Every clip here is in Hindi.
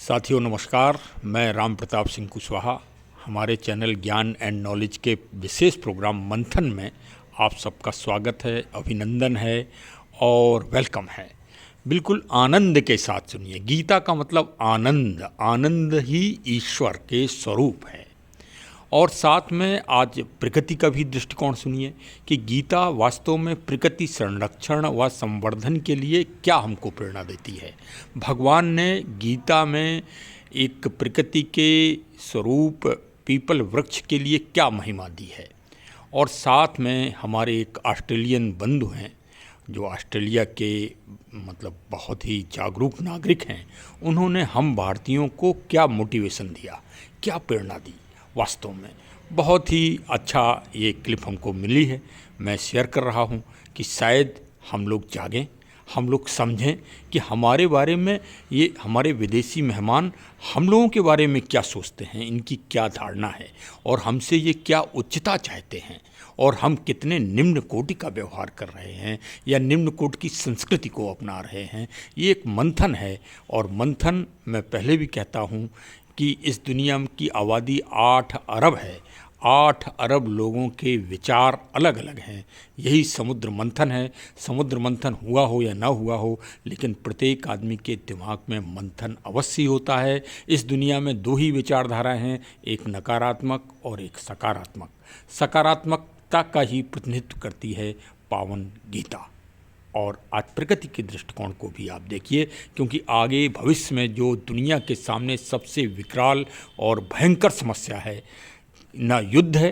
साथियों नमस्कार, मैं राम प्रताप सिंह कुशवाहा। हमारे चैनल ज्ञान एंड नॉलेज के विशेष प्रोग्राम मंथन में आप सबका स्वागत है, अभिनंदन है और वेलकम है। बिल्कुल आनंद के साथ सुनिए। गीता का मतलब आनंद, आनंद ही ईश्वर के स्वरूप है। और साथ में आज प्रकृति का भी दृष्टिकोण सुनिए कि गीता वास्तव में प्रकृति संरक्षण व संवर्धन के लिए क्या हमको प्रेरणा देती है। भगवान ने गीता में एक प्रकृति के स्वरूप पीपल वृक्ष के लिए क्या महिमा दी है। और साथ में हमारे एक ऑस्ट्रेलियन बंधु हैं जो ऑस्ट्रेलिया के मतलब बहुत ही जागरूक नागरिक हैं। उन्होंने हम भारतीयों को क्या मोटिवेशन दिया, क्या प्रेरणा दी। वास्तव में बहुत ही अच्छा ये क्लिप हमको मिली है, मैं शेयर कर रहा हूँ कि शायद हम लोग जागें, हम लोग समझें कि हमारे बारे में ये हमारे विदेशी मेहमान हम लोगों के बारे में क्या सोचते हैं, इनकी क्या धारणा है और हमसे ये क्या उच्चता चाहते हैं और हम कितने निम्न कोटि का व्यवहार कर रहे हैं या निम्न कोटि की संस्कृति को अपना रहे हैं। ये एक मंथन है। और मंथन मैं पहले भी कहता हूँ कि इस दुनिया की आबादी 8 अरब है। 8 अरब लोगों के विचार अलग अलग हैं। यही समुद्र मंथन है। समुद्र मंथन हुआ हो या ना हुआ हो, लेकिन प्रत्येक आदमी के दिमाग में मंथन अवश्य होता है। इस दुनिया में 2 ही विचारधाराएं हैं, एक नकारात्मक और एक सकारात्मक। सकारात्मकता का ही प्रतिनिधित्व करती है पावन गीता। और आज प्रकृति के दृष्टिकोण को भी आप देखिए, क्योंकि आगे भविष्य में जो दुनिया के सामने सबसे विकराल और भयंकर समस्या है, ना युद्ध है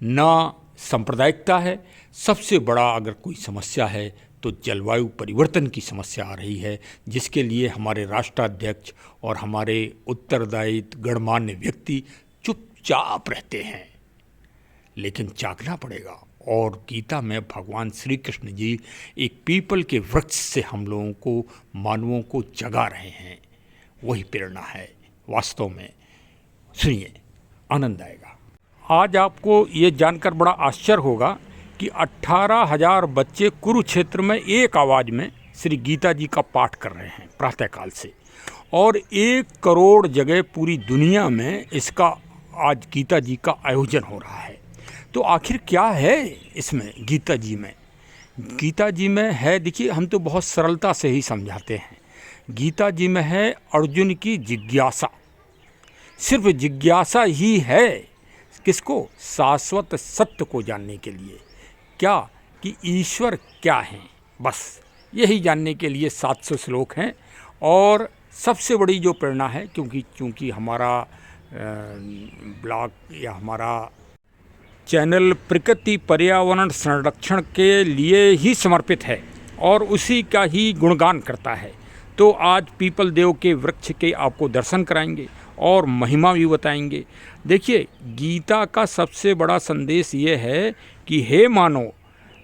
ना सांप्रदायिकता है, सबसे बड़ा अगर कोई समस्या है तो जलवायु परिवर्तन की समस्या आ रही है, जिसके लिए हमारे राष्ट्राध्यक्ष और हमारे उत्तरदायित्व गणमान्य व्यक्ति चुपचाप रहते हैं। लेकिन जागना पड़ेगा। और गीता में भगवान श्री कृष्ण जी एक पीपल के वृक्ष से हम लोगों को, मानवों को जगा रहे हैं। वही प्रेरणा है वास्तव में। सुनिए, आनंद आएगा। आज आपको ये जानकर बड़ा आश्चर्य होगा कि 18,000 बच्चे कुरुक्षेत्र में एक आवाज़ में श्री गीता जी का पाठ कर रहे हैं प्रातःकाल से। और 1 करोड़ जगह पूरी दुनिया में इसका आज गीता जी का आयोजन हो रहा है। तो आखिर क्या है इसमें गीता जी में? गीता जी में है, देखिए हम तो बहुत सरलता से ही समझाते हैं। गीता जी में है अर्जुन की जिज्ञासा। सिर्फ जिज्ञासा ही है। किसको? शाश्वत सत्य को जानने के लिए। क्या? कि ईश्वर क्या है, बस यही जानने के लिए 700 श्लोक हैं। और सबसे बड़ी जो प्रेरणा है, क्योंकि हमारा ब्लॉग या हमारा चैनल प्रकृति पर्यावरण संरक्षण के लिए ही समर्पित है और उसी का ही गुणगान करता है, तो आज पीपल देव के वृक्ष के आपको दर्शन कराएंगे और महिमा भी बताएंगे। देखिए, गीता का सबसे बड़ा संदेश ये है कि हे मानव,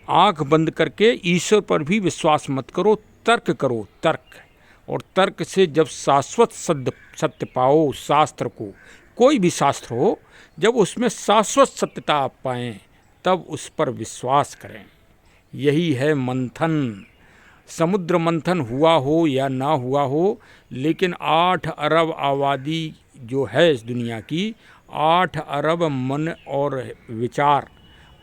आंख बंद करके ईश्वर पर भी विश्वास मत करो, तर्क करो, तर्क। और तर्क से जब शाश्वत सत्य पाओ, शास्त्र को, कोई भी शास्त्र हो, जब उसमें शाश्वत सत्यता आप पाएँ तब उस पर विश्वास करें। यही है मंथन। समुद्र मंथन हुआ हो या ना हुआ हो, लेकिन 8 अरब आबादी जो है इस दुनिया की, 8 अरब मन और विचार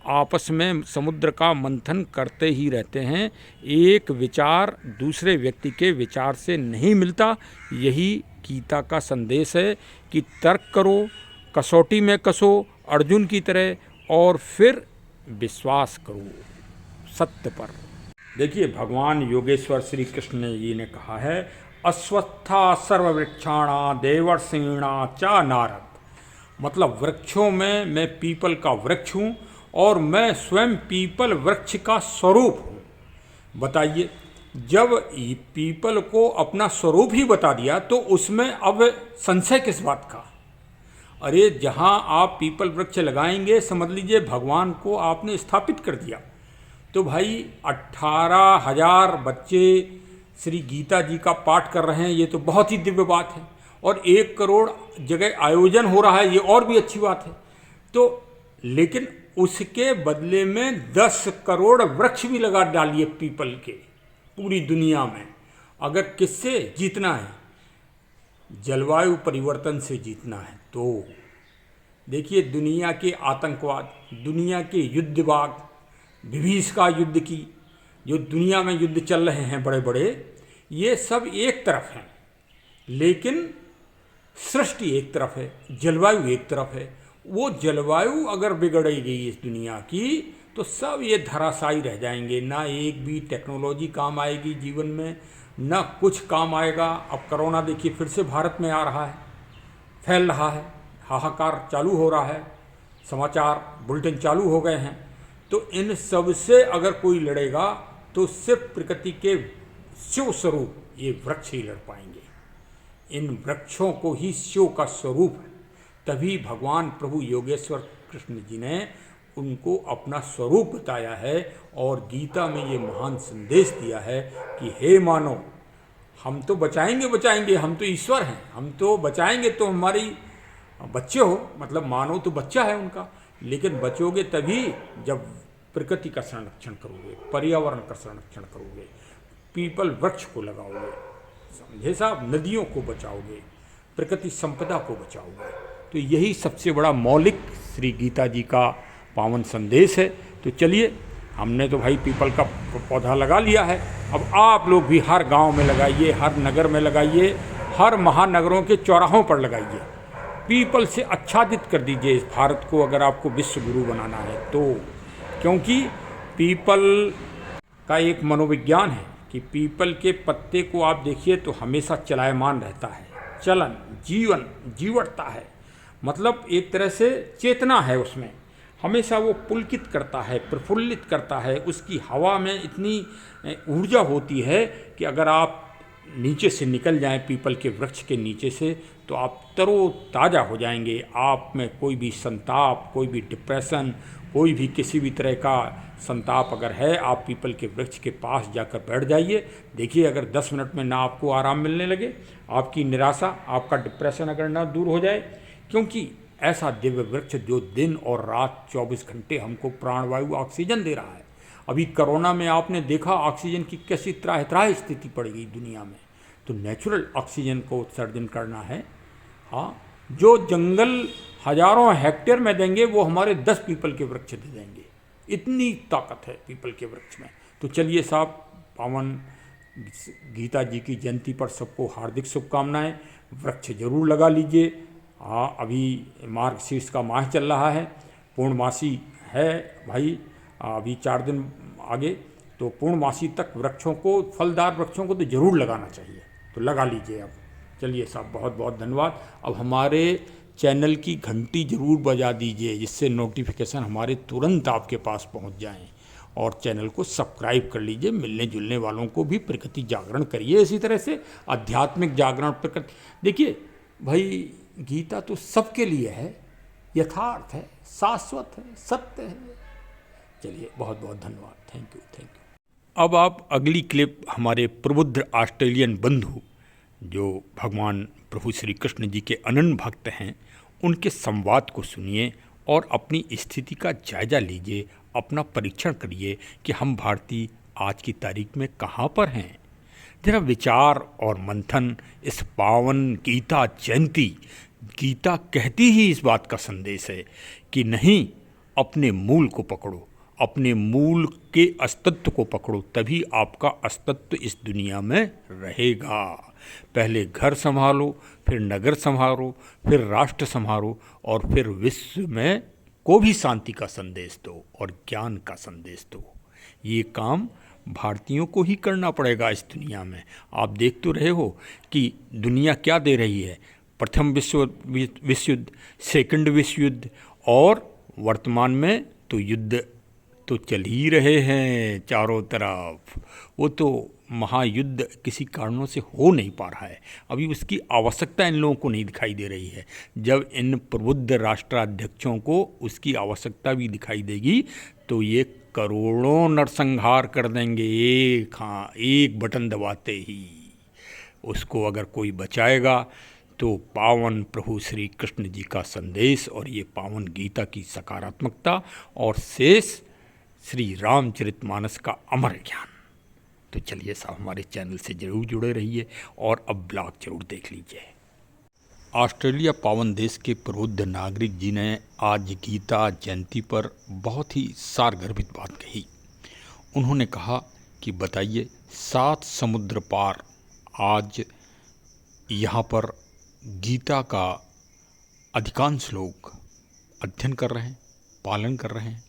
आपस में समुद्र का मंथन करते ही रहते हैं। एक विचार दूसरे व्यक्ति के विचार से नहीं मिलता। यही गीता का संदेश है कि तर्क करो, कसौटी में कसो अर्जुन की तरह, और फिर विश्वास करो सत्य पर। देखिए, भगवान योगेश्वर श्री कृष्ण जी ने कहा है, अश्वत्था सर्ववृक्षाणा देवर्षिणा च नारद। मतलब वृक्षों में मैं पीपल का वृक्ष हूँ और मैं स्वयं पीपल वृक्ष का स्वरूप हूँ। बताइए, जब पीपल को अपना स्वरूप ही बता दिया तो उसमें अब संशय किस बात का? अरे, जहाँ आप पीपल वृक्ष लगाएंगे, समझ लीजिए भगवान को आपने स्थापित कर दिया। तो भाई 18,000 बच्चे श्री गीता जी का पाठ कर रहे हैं, ये तो बहुत ही दिव्य बात है। और 1 करोड़ जगह आयोजन हो रहा है, ये और भी अच्छी बात है। तो लेकिन उसके बदले में 10 करोड़ वृक्ष भी लगा डालिए पीपल के पूरी दुनिया में। अगर किससे जीतना है, जलवायु परिवर्तन से जीतना है तो देखिए, दुनिया के आतंकवाद, दुनिया के युद्धवाद, विभीषिका युद्ध की जो दुनिया में युद्ध चल रहे हैं बड़े बड़े, ये सब एक तरफ हैं, लेकिन सृष्टि एक तरफ है, जलवायु एक तरफ है। वो जलवायु अगर बिगड़ गई इस दुनिया की तो सब ये धराशायी रह जाएंगे। ना एक भी टेक्नोलॉजी काम आएगी जीवन में, ना कुछ काम आएगा। अब कोरोना देखिए फिर से भारत में आ रहा है, फैल रहा है, हाहाकार चालू हो रहा है, समाचार बुलेटिन चालू हो गए हैं। तो इन सब से अगर कोई लड़ेगा तो सिर्फ प्रकृति के शिव स्वरूप ये वृक्ष ही लड़ पाएंगे। इन वृक्षों को ही शिव का स्वरूप है। तभी भगवान प्रभु योगेश्वर कृष्ण जी ने उनको अपना स्वरूप बताया है और गीता में ये महान संदेश दिया है कि हे मानव, हम तो बचाएंगे, हम तो ईश्वर हैं, हम तो बचाएंगे तो हमारी बच्चे हो, मतलब मानव तो बच्चा है उनका, लेकिन बचोगे तभी जब प्रकृति का संरक्षण करोगे, पर्यावरण का संरक्षण करोगे, पीपल वृक्ष को लगाओगे, समझे साहब, नदियों को बचाओगे, प्रकृति संपदा को बचाओगे। तो यही सबसे बड़ा मौलिक श्री गीता जी का पावन संदेश है। तो चलिए, हमने तो भाई पीपल का पौधा लगा लिया है, अब आप लोग भी हर गांव में लगाइए, हर नगर में लगाइए, हर महानगरों के चौराहों पर लगाइए, पीपल से आच्छादित कर दीजिए इस भारत को, अगर आपको विश्व गुरु बनाना है तो। क्योंकि पीपल का एक मनोविज्ञान है कि पीपल के पत्ते को आप देखिए तो हमेशा चलायमान रहता है, चलन, जीवन, जीवटता है, मतलब एक तरह से चेतना है उसमें, हमेशा वो पुलकित करता है, प्रफुल्लित करता है। उसकी हवा में इतनी ऊर्जा होती है कि अगर आप नीचे से निकल जाएं पीपल के वृक्ष के नीचे से तो आप तरोताज़ा हो जाएंगे। आप में कोई भी संताप, कोई भी डिप्रेशन, कोई भी किसी भी तरह का संताप अगर है, आप पीपल के वृक्ष के पास जाकर बैठ जाइए। देखिए, अगर 10 मिनट में ना आपको आराम मिलने लगे, आपकी निराशा, आपका डिप्रेशन अगर ना दूर हो जाए, क्योंकि ऐसा दिव्य वृक्ष जो दिन और रात 24 घंटे हमको प्राणवायु ऑक्सीजन दे रहा है। अभी कोरोना में आपने देखा ऑक्सीजन की कैसी त्राह त्राह स्थिति पड़ गई दुनिया में। तो नेचुरल ऑक्सीजन को उत्सर्जन करना है। हाँ, जो जंगल हजारों हेक्टेयर में देंगे वो हमारे 10 पीपल के वृक्ष दे देंगे, इतनी ताकत है पीपल के वृक्ष में। तो चलिए साहब, पावन गीता जी की जयंती पर सबको हार्दिक शुभकामनाएं। वृक्ष जरूर लगा लीजिए। हाँ, अभी मार्गशीर्ष का माह चल रहा है, पूर्णमासी है भाई, अभी 4 दिन आगे, तो पूर्णमासी तक वृक्षों को, फलदार वृक्षों को तो ज़रूर लगाना चाहिए। तो लगा लीजिए अब। चलिए साहब, बहुत बहुत धन्यवाद। अब हमारे चैनल की घंटी ज़रूर बजा दीजिए, जिससे नोटिफिकेशन हमारे तुरंत आपके पास पहुंच जाएं, और चैनल को सब्सक्राइब कर लीजिए। मिलने जुलने वालों को भी प्रकृति जागरण करिए, इसी तरह से आध्यात्मिक जागरण। प्रकृति देखिए भाई, गीता तो सबके लिए है, यथार्थ है, शाश्वत है, सत्य है। चलिए, बहुत बहुत धन्यवाद। Thank you, thank you. अब आप अगली क्लिप हमारे प्रबुद्ध ऑस्ट्रेलियन बंधु, जो भगवान प्रभु श्री कृष्ण जी के अनन्य भक्त हैं, उनके संवाद को सुनिए और अपनी स्थिति का जायजा लीजिए, अपना परीक्षण करिए कि हम भारतीय आज की तारीख में कहाँ पर हैं। जरा विचार और मंथन इस पावन गीता जयंती। गीता कहती ही इस बात का संदेश है कि नहीं, अपने मूल को पकड़ो, अपने मूल के अस्तित्व को पकड़ो, तभी आपका अस्तित्व इस दुनिया में रहेगा। पहले घर संभालो, फिर नगर संभालो, फिर राष्ट्र संभालो, और फिर विश्व में को भी शांति का संदेश दो और ज्ञान का संदेश दो। ये काम भारतीयों को ही करना पड़ेगा इस दुनिया में। आप देख तो रहे हो कि दुनिया क्या दे रही है। प्रथम विश्व युद्ध, सेकंड विश्व युद्ध, और वर्तमान में तो युद्ध तो चल ही रहे हैं चारों तरफ। वो तो महायुद्ध किसी कारणों से हो नहीं पा रहा है, अभी उसकी आवश्यकता इन लोगों को नहीं दिखाई दे रही है। जब इन प्रबुद्ध राष्ट्राध्यक्षों को उसकी आवश्यकता भी दिखाई देगी तो ये करोड़ों नरसंहार कर देंगे एक बटन दबाते ही। उसको अगर कोई बचाएगा तो पावन प्रभु श्री कृष्ण जी का संदेश और ये पावन गीता की सकारात्मकता और शेष श्री रामचरितमानस का अमर ज्ञान। तो चलिए साहब, हमारे चैनल से ज़रूर जुड़े रहिए और अब ब्लॉग जरूर देख लीजिए। ऑस्ट्रेलिया पावन देश के प्रबुद्ध नागरिक जी ने आज गीता जयंती पर बहुत ही सारगर्भित बात कही। उन्होंने कहा कि बताइए, 7 समुद्र पार आज यहाँ पर गीता का अधिकांश लोग अध्ययन कर रहे हैं, पालन कर रहे हैं,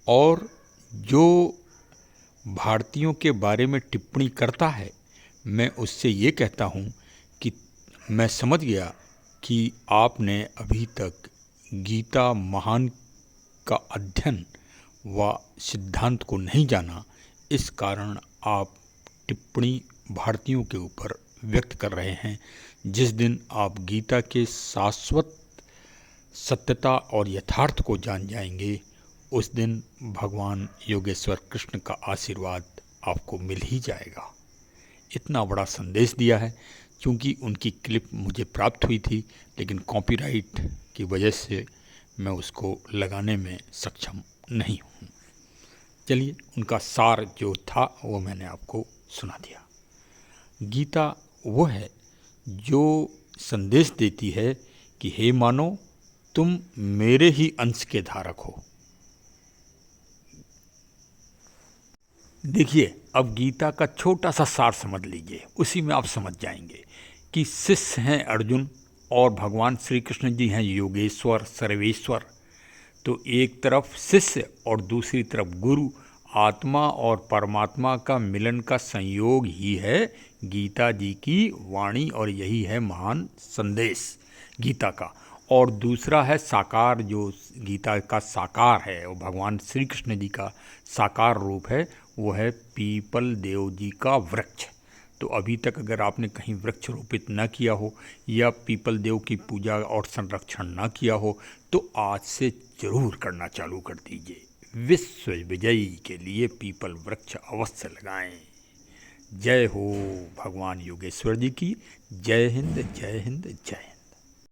और जो भारतीयों के बारे में टिप्पणी करता है, मैं उससे ये कहता हूँ कि मैं समझ गया कि आपने अभी तक गीता महान का अध्ययन व सिद्धांत को नहीं जाना, इस कारण आप टिप्पणी भारतीयों के ऊपर व्यक्त कर रहे हैं। जिस दिन आप गीता के शाश्वत सत्यता और यथार्थ को जान जाएंगे, उस दिन भगवान योगेश्वर कृष्ण का आशीर्वाद आपको मिल ही जाएगा। इतना बड़ा संदेश दिया है। क्योंकि उनकी क्लिप मुझे प्राप्त हुई थी, लेकिन कॉपीराइट की वजह से मैं उसको लगाने में सक्षम नहीं हूँ। चलिए, उनका सार जो था वो मैंने आपको सुना दिया। गीता वो है जो संदेश देती है कि हे मानो, तुम मेरे ही अंश के धारक हो। देखिए, अब गीता का छोटा सा सार समझ लीजिए, उसी में आप समझ जाएंगे कि शिष्य हैं अर्जुन और भगवान श्री कृष्ण जी हैं योगेश्वर सर्वेश्वर। तो एक तरफ शिष्य और दूसरी तरफ गुरु, आत्मा और परमात्मा का मिलन का संयोग ही है गीता जी की वाणी, और यही है महान संदेश गीता का। और दूसरा है साकार, जो गीता का साकार है, वो भगवान श्री कृष्ण जी का साकार रूप है, वो है पीपल देव जी का वृक्ष। तो अभी तक अगर आपने कहीं वृक्ष रोपित न किया हो या पीपल देव की पूजा और संरक्षण न किया हो, तो आज से जरूर करना चालू कर दीजिए। विश्व विजयी के लिए पीपल वृक्ष अवश्य लगाएं। जय हो भगवान योगेश्वर जी की। जय हिंद, जय हिंद, जय हिंद।